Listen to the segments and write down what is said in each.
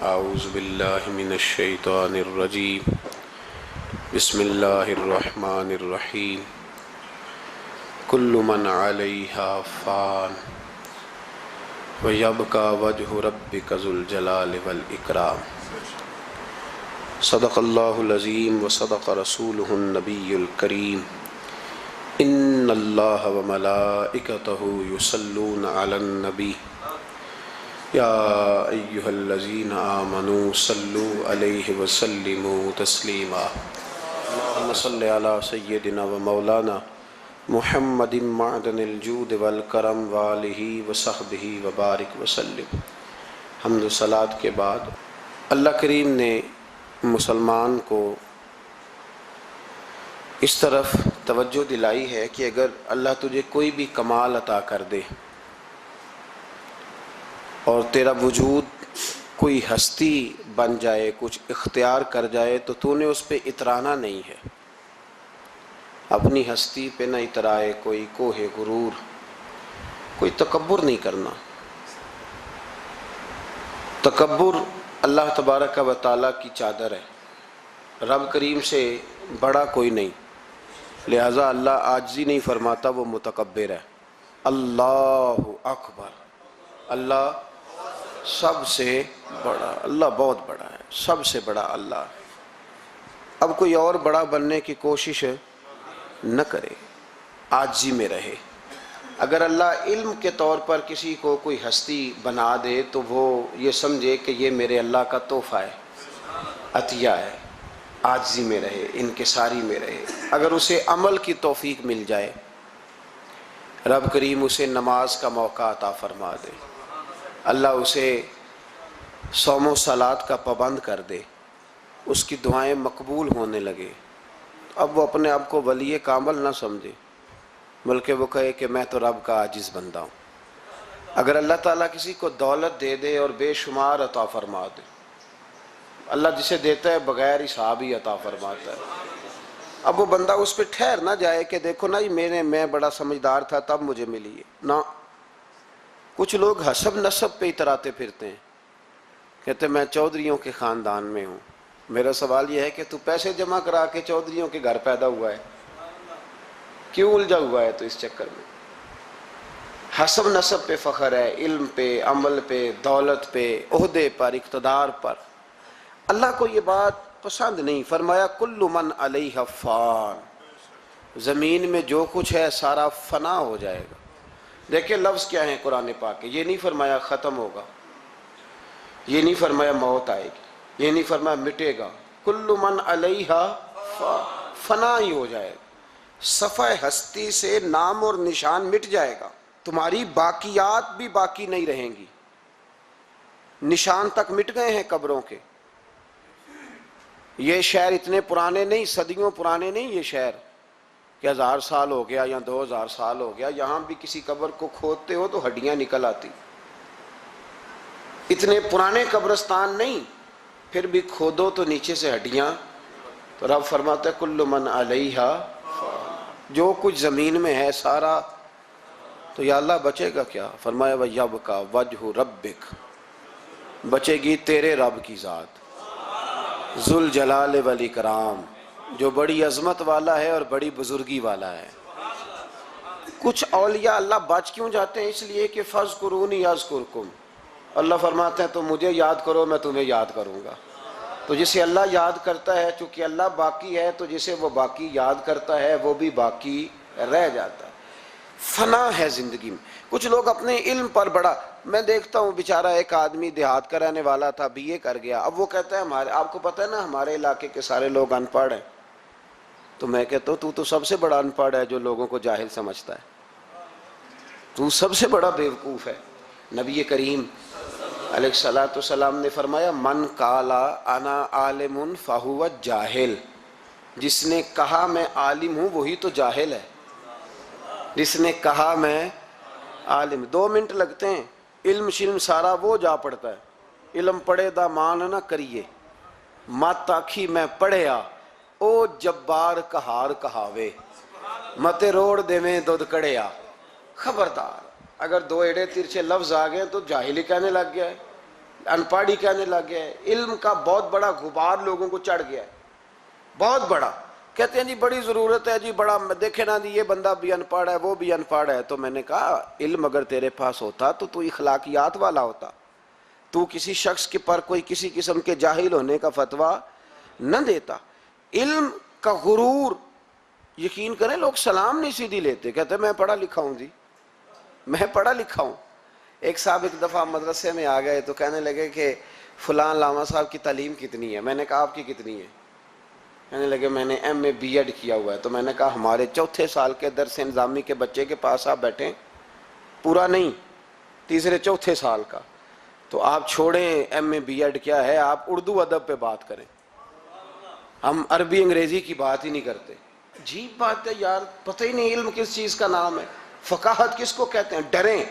اعوذ باللہ من الشیطان الرجیم بسم اللہ الرحمن الرحیم کل من علیہا فان ویبقى وجہ ربک ذو الجلال والاکرام۔ صدق اللہ العظیم وصدق رسولہ النبی الکریم۔ ان اللہ وملائکتہ یصلون علی النبی یا ایہا الذین آمنوا صلوا علیہ وسلموا تسلیما۔ اللہم صلی علی سیدنا و مولانا محمد معدن الجود والکرم وآلہ وصحبہ وبارک وسلم۔ حمد و صلاۃ کے بعد اللہ کریم نے مسلمان کو اس طرف توجہ دلائی ہے کہ اگر اللہ تجھے کوئی بھی کمال عطا کر دے اور تیرا وجود کوئی ہستی بن جائے، کچھ اختیار کر جائے، تو تو نے اس پہ اترانا نہیں ہے، اپنی ہستی پہ نہ اترائے، کوئی کوہ غرور، کوئی تکبر نہیں کرنا۔ تکبر اللہ تبارک و تعالیٰ کی چادر ہے، رب کریم سے بڑا کوئی نہیں، لہٰذا اللہ عاجزی نہیں فرماتا، وہ متکبر ہے۔ اللہ اکبر، اللہ سب سے بڑا، اللہ بہت بڑا ہے، سب سے بڑا اللہ۔ اب کوئی اور بڑا بننے کی کوشش نہ کرے، عاجزی میں رہے۔ اگر اللہ علم کے طور پر کسی کو کوئی ہستی بنا دے تو وہ یہ سمجھے کہ یہ میرے اللہ کا تحفہ ہے، عطیہ ہے، عاجزی میں رہے، انکساری میں رہے۔ اگر اسے عمل کی توفیق مل جائے، رب کریم اسے نماز کا موقع عطا فرما دے، اللہ اسے صوم و صلات کا پابند کر دے، اس کی دعائیں مقبول ہونے لگے، اب وہ اپنے آپ کو ولی کامل نہ سمجھے، بلکہ وہ کہے کہ میں تو رب کا عاجز بندہ ہوں۔ اگر اللہ تعالیٰ کسی کو دولت دے دے اور بے شمار عطا فرما دے، اللہ جسے دیتا ہے بغیر حساب ہی عطا فرماتا ہے، اب وہ بندہ اس پہ ٹھہر نہ جائے کہ دیکھو نا میں بڑا سمجھدار تھا تب مجھے ملی ہے، نہ۔ کچھ لوگ حسب نسب پہ اتراتے پھرتے ہیں، کہتے ہیں میں چودھریوں کے خاندان میں ہوں۔ میرا سوال یہ ہے کہ تو پیسے جمع کرا کے چودھریوں کے گھر پیدا ہوا ہے، کیوں الجھا ہوا ہے تو اس چکر میں؟ حسب نسب پہ فخر ہے، علم پہ، عمل پہ، دولت پہ، عہدے پر، اقتدار پر۔ اللہ کو یہ بات پسند نہیں، فرمایا کل من علیہ فان، زمین میں جو کچھ ہے سارا فنا ہو جائے گا۔ دیکھیں لفظ کیا ہیں قرآن پاک کے، یہ نہیں فرمایا ختم ہوگا، یہ نہیں فرمایا موت آئے گی، یہ نہیں فرمایا مٹے گا، کل من علیہ فان، فنا ہی ہو جائے گا، صفحہ ہستی سے نام اور نشان مٹ جائے گا، تمہاری باقیات بھی باقی نہیں رہیں گی، نشان تک مٹ گئے ہیں قبروں کے۔ یہ شہر اتنے پرانے نہیں، صدیوں پرانے نہیں یہ شہر کہ 1000 سال ہو گیا یا 2000 سال ہو گیا، یہاں بھی کسی قبر کو کھودتے ہو تو ہڈیاں نکل آتی، اتنے پرانے قبرستان نہیں، پھر بھی کھودو تو نیچے سے ہڈیاں۔ تو رب فرماتا ہے کل من علیہ، جو کچھ زمین میں ہے سارا، تو یا اللہ بچے گا کیا؟ فرمایا وَيَبْقَى وَجْهُ رَبِّكَ، بچے گی تیرے رب کی ذات، ذو الجلال والاکرام، جو بڑی عظمت والا ہے اور بڑی بزرگی والا ہے۔ کچھ اولیاء اللہ بچ کیوں جاتے ہیں؟ اس لیے کہ فَاذْكُرُونِي أَذْكُرْكُمْ، اللہ فرماتے ہیں تو مجھے یاد کرو میں تمہیں یاد کروں گا۔ تو جسے اللہ یاد کرتا ہے، چونکہ اللہ باقی ہے تو جسے وہ باقی یاد کرتا ہے وہ بھی باقی رہ جاتا ہے۔ فنا ہے زندگی میں۔ کچھ لوگ اپنے علم پر بڑا، میں دیکھتا ہوں بیچارہ ایک آدمی دیہات کا رہنے والا تھا، بی اے کر گیا، اب وہ کہتا ہے آپ کو پتہ ہے نا ہمارے علاقے کے سارے لوگ ان پڑھ ہیں، تو میں کہتا ہوں تو سب سے بڑا ان پڑھ ہے جو لوگوں کو جاہل سمجھتا ہے، تو سب سے بڑا بیوقوف ہے۔ نبی کریم علیہ الصلوۃ والسلام نے فرمایا من قالا انا عالم فہو جاہل، جس نے کہا میں عالم ہوں وہی تو جاہل ہے، جس نے کہا میں عالم۔ 2 منٹ لگتے ہیں، علم شلم سارا وہ جا پڑتا ہے، علم پڑھے دا مان نہ کریے، مت آکھی میں پڑھیا او جبار کہار کہاوے، متے روڑ دے میں دودھ کڑیا۔ خبردار، اگر 2 ایڑے ترچے لفظ آ گئے تو جاہلی کہنے لگ گیا ہے، ان پڑھ ہی کہنے لگ گیا ہے۔ علم کا بہت بڑا غبار لوگوں کو چڑھ گیا ہے، بہت بڑا۔ کہتے ہیں جی بڑی ضرورت ہے جی، بڑا دیکھے نا جی یہ بندہ بھی ان پڑھ ہے وہ بھی ان پڑھ ہے۔ تو میں نے کہا علم اگر تیرے پاس ہوتا تو اخلاقیات والا ہوتا، تو کسی شخص کے پر کوئی کسی قسم کے جاہل ہونے کا فتویٰ نہ دیتا۔ علم کا غرور، یقین کریں لوگ سلام نہیں سیدھی لیتے، کہتے ہیں میں پڑھا لکھا ہوں جی، میں پڑھا لکھا ہوں۔ ایک صاحب ایک دفعہ مدرسے میں آ گئے تو کہنے لگے کہ فلاں علامہ صاحب کی تعلیم کتنی ہے؟ میں نے کہا آپ کی کتنی ہے؟ کہنے لگے میں نے ایم اے بی ایڈ کیا ہوا ہے۔ تو میں نے کہا ہمارے چوتھے سال کے درس نظامی کے بچے کے پاس آپ بیٹھیں، پورا نہیں، تیسرے چوتھے سال کا، تو آپ چھوڑیں ایم اے بی ایڈ کیا ہے، آپ اردو ادب پہ بات کریں، ہم عربی انگریزی کی بات ہی نہیں کرتے۔ عجیب بات ہے یار، پتہ ہی نہیں علم کس چیز کا نام ہے، فقاہت کس کو کہتے ہیں۔ ڈریں،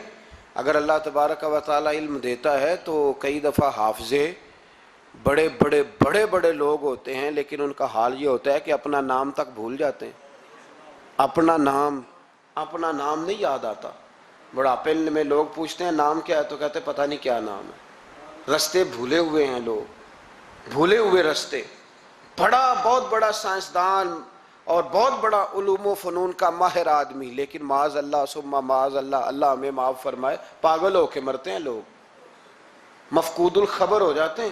اگر اللہ تبارک و تعالی علم دیتا ہے تو کئی دفعہ حافظے بڑے بڑے بڑے بڑے لوگ ہوتے ہیں، لیکن ان کا حال یہ ہوتا ہے کہ اپنا نام تک بھول جاتے ہیں، اپنا نام نہیں یاد آتا۔ بڑھاپے میں لوگ پوچھتے ہیں نام کیا ہے تو کہتے ہیں پتہ نہیں کیا نام ہے، رستے بھولے ہوئے ہیں لوگ، بھولے ہوئے رستے۔ بہت بڑا سائنسدان اور بہت بڑا علوم و فنون کا ماہر آدمی، لیکن معاذ اللہ ثم معاذ اللہ، اللہ ہمیں معاف فرمائے، پاگل ہو کے مرتے ہیں لوگ، مفقود الخبر ہو جاتے ہیں،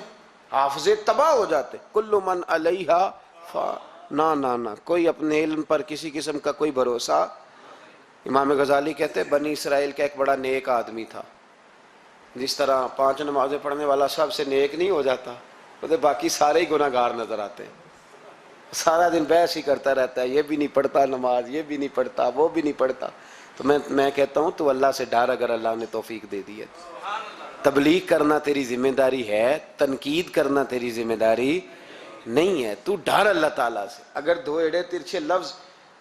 حافظے تباہ ہو جاتے۔ کل من علیہا نہ کوئی اپنے علم پر کسی قسم کا کوئی بھروسہ۔ امام غزالی کہتے ہیں بنی اسرائیل کا ایک بڑا نیک آدمی تھا، جس طرح 5 نمازیں پڑھنے والا سب سے نیک نہیں ہو جاتا، تو باقی سارے ہی گناہ گار نظر آتے ہیں، سارا دن بحث ہی کرتا رہتا ہے، یہ بھی نہیں پڑھتا نماز، یہ بھی نہیں پڑھتا، وہ بھی نہیں پڑھتا۔ تو میں کہتا ہوں تو اللہ سے ڈر، اگر اللہ نے توفیق دے دی ہے۔ تبلیغ کرنا تیری ذمہ داری ہے، تنقید کرنا تیری ذمہ داری نہیں ہے، تو ڈر اللہ تعالیٰ سے۔ اگر 2 ایڑے ترچھے لفظ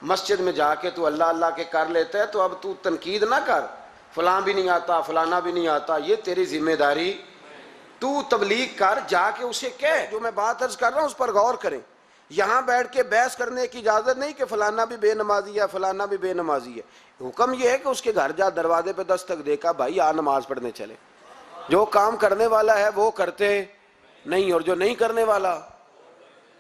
مسجد میں جا کے تو اللہ اللہ کے کر لیتا ہے تو اب تو تنقید نہ کر، فلاں بھی نہیں آتا فلانا بھی نہیں آتا، یہ تیری ذمہ داری۔ تو تبلیغ کر، جا کے اسے کہہ، جو میں بات عرض کر رہا ہوں اس پر غور کریں۔ یہاں بیٹھ کے بحث کرنے کی اجازت نہیں کہ فلانا بھی بے نمازی ہے فلانا بھی بے نمازی ہے۔ حکم یہ ہے کہ اس کے گھر جا، دروازے پہ دستک دے کر بھائی آ نماز پڑھنے چلے۔ جو کام کرنے والا ہے وہ کرتے نہیں، اور جو نہیں کرنے والا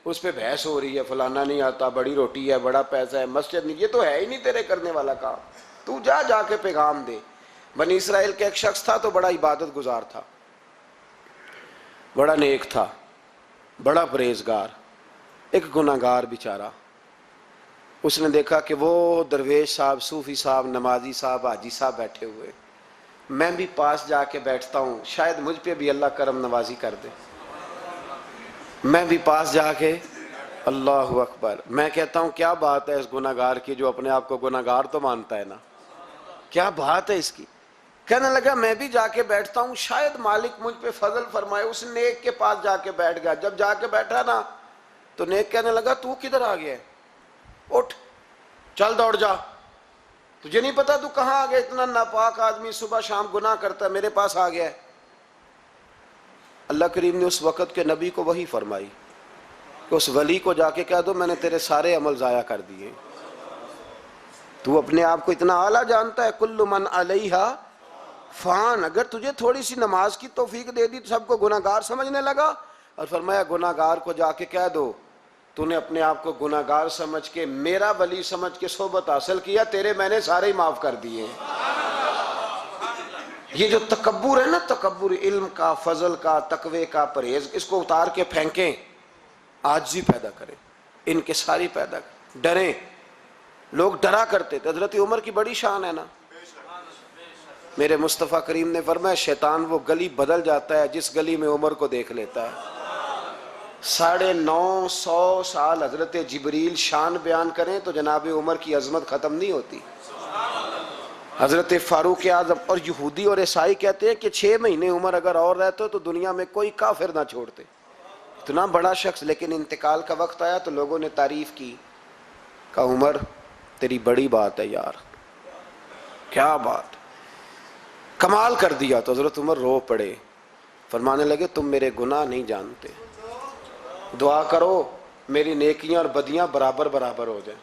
اس پہ بحث ہو رہی ہے، فلانا نہیں آتا، بڑی روٹی ہے، بڑا پیسہ ہے، مسجد نہیں، یہ تو ہے ہی نہیں تیرے کرنے والا کام۔ تو جا کے پیغام دے۔ بنی اسرائیل کا ایک شخص تھا تو بڑا عبادت گزار تھا، بڑا نیک تھا، بڑا پرہیزگار، ایک گناہگار بیچارہ۔ اس نے دیکھا کہ وہ درویش صاحب، صوفی صاحب، نمازی صاحب، حاجی صاحب بیٹھے ہوئے، میں بھی پاس جا کے بیٹھتا ہوں، شاید مجھ پہ بھی اللہ کرم نوازی کر دے۔ میں بھی پاس جا کے، اللہ اکبر، میں کہتا ہوں کیا بات ہے اس گناہگار کی، جو اپنے آپ کو گناہگار تو مانتا ہے نا، کیا بات ہے اس کی۔ کہنے لگا میں بھی جا کے بیٹھتا ہوں، شاید مالک مجھ پہ فضل فرمائے۔ اس نیک کے پاس جا کے بیٹھ گیا۔ جب جا کے بیٹھا نا تو نیک کہنے لگا تو کدھر آ گیا ہے؟ اٹھ، چل دوڑ جا، تجھے نہیں پتا تو کہاں آ گیا؟ اتنا ناپاک آدمی صبح شام گناہ کرتا ہے، میرے پاس آ گیا ہے۔ اللہ کریم نے اس وقت کے نبی کو وحی فرمائی کہ اس ولی کو جا کے کہہ دو میں نے تیرے سارے عمل ضائع کر دیے۔ تو اپنے آپ کو اتنا اعلیٰ جانتا ہے، کل من علیہا فان۔ اگر تجھے تھوڑی سی نماز کی توفیق دے دی تو سب کو گناہ گار سمجھنے لگا، اور فرمایا گناہ گار کو جا کے کہہ دو تو نے اپنے آپ کو گناہ گار سمجھ کے میرا ولی سمجھ کے صحبت حاصل کیا، تیرے میں نے سارے ہی معاف کر دیے۔ یہ جو تکبر ہے نا، تکبر علم کا، فضل کا، تقوی کا، پرہیز، اس کو اتار کے پھینکیں، عاجزی پیدا کریں، انکساری پیدا کریں، ڈریں۔ لوگ ڈرا کرتے تھے، حضرت عمر کی بڑی شان ہے نا۔ میرے مصطفیٰ کریم نے فرمایا شیطان وہ گلی بدل جاتا ہے جس گلی میں عمر کو دیکھ لیتا ہے۔ 950 سال حضرت جبریل شان بیان کریں تو جناب عمر کی عظمت ختم نہیں ہوتی۔ حضرت فاروق اعظم، اور یہودی اور عیسائی کہتے ہیں کہ 6 مہینے عمر اگر اور رہتے تو دنیا میں کوئی کافر نہ چھوڑتے، اتنا بڑا شخص، لیکن انتقال کا وقت آیا تو لوگوں نے تعریف کی، کہا عمر تیری بڑی بات ہے یار، کیا بات، کمال کر دیا۔ تو حضرت عمر رو پڑے، فرمانے لگے تم میرے گناہ نہیں جانتے، دعا کرو میری نیکیاں اور بدیاں برابر برابر ہو جائیں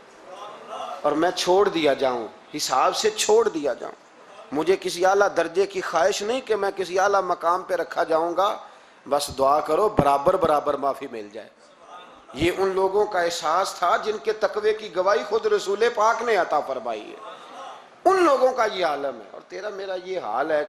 اور میں چھوڑ دیا جاؤں، حساب سے چھوڑ دیا جاؤں۔ مجھے کسی اعلیٰ درجے کی خواہش نہیں کہ میں کسی اعلیٰ مقام پہ رکھا جاؤں گا، بس دعا کرو برابر برابر معافی مل جائے۔ یہ ان لوگوں کا احساس تھا جن کے تقوی کی گواہی خود رسول پاک نے عطا فرمائی ہے، ان لوگوں کا یہ عالم ہے۔ اور تیرا میرا یہ حال ہے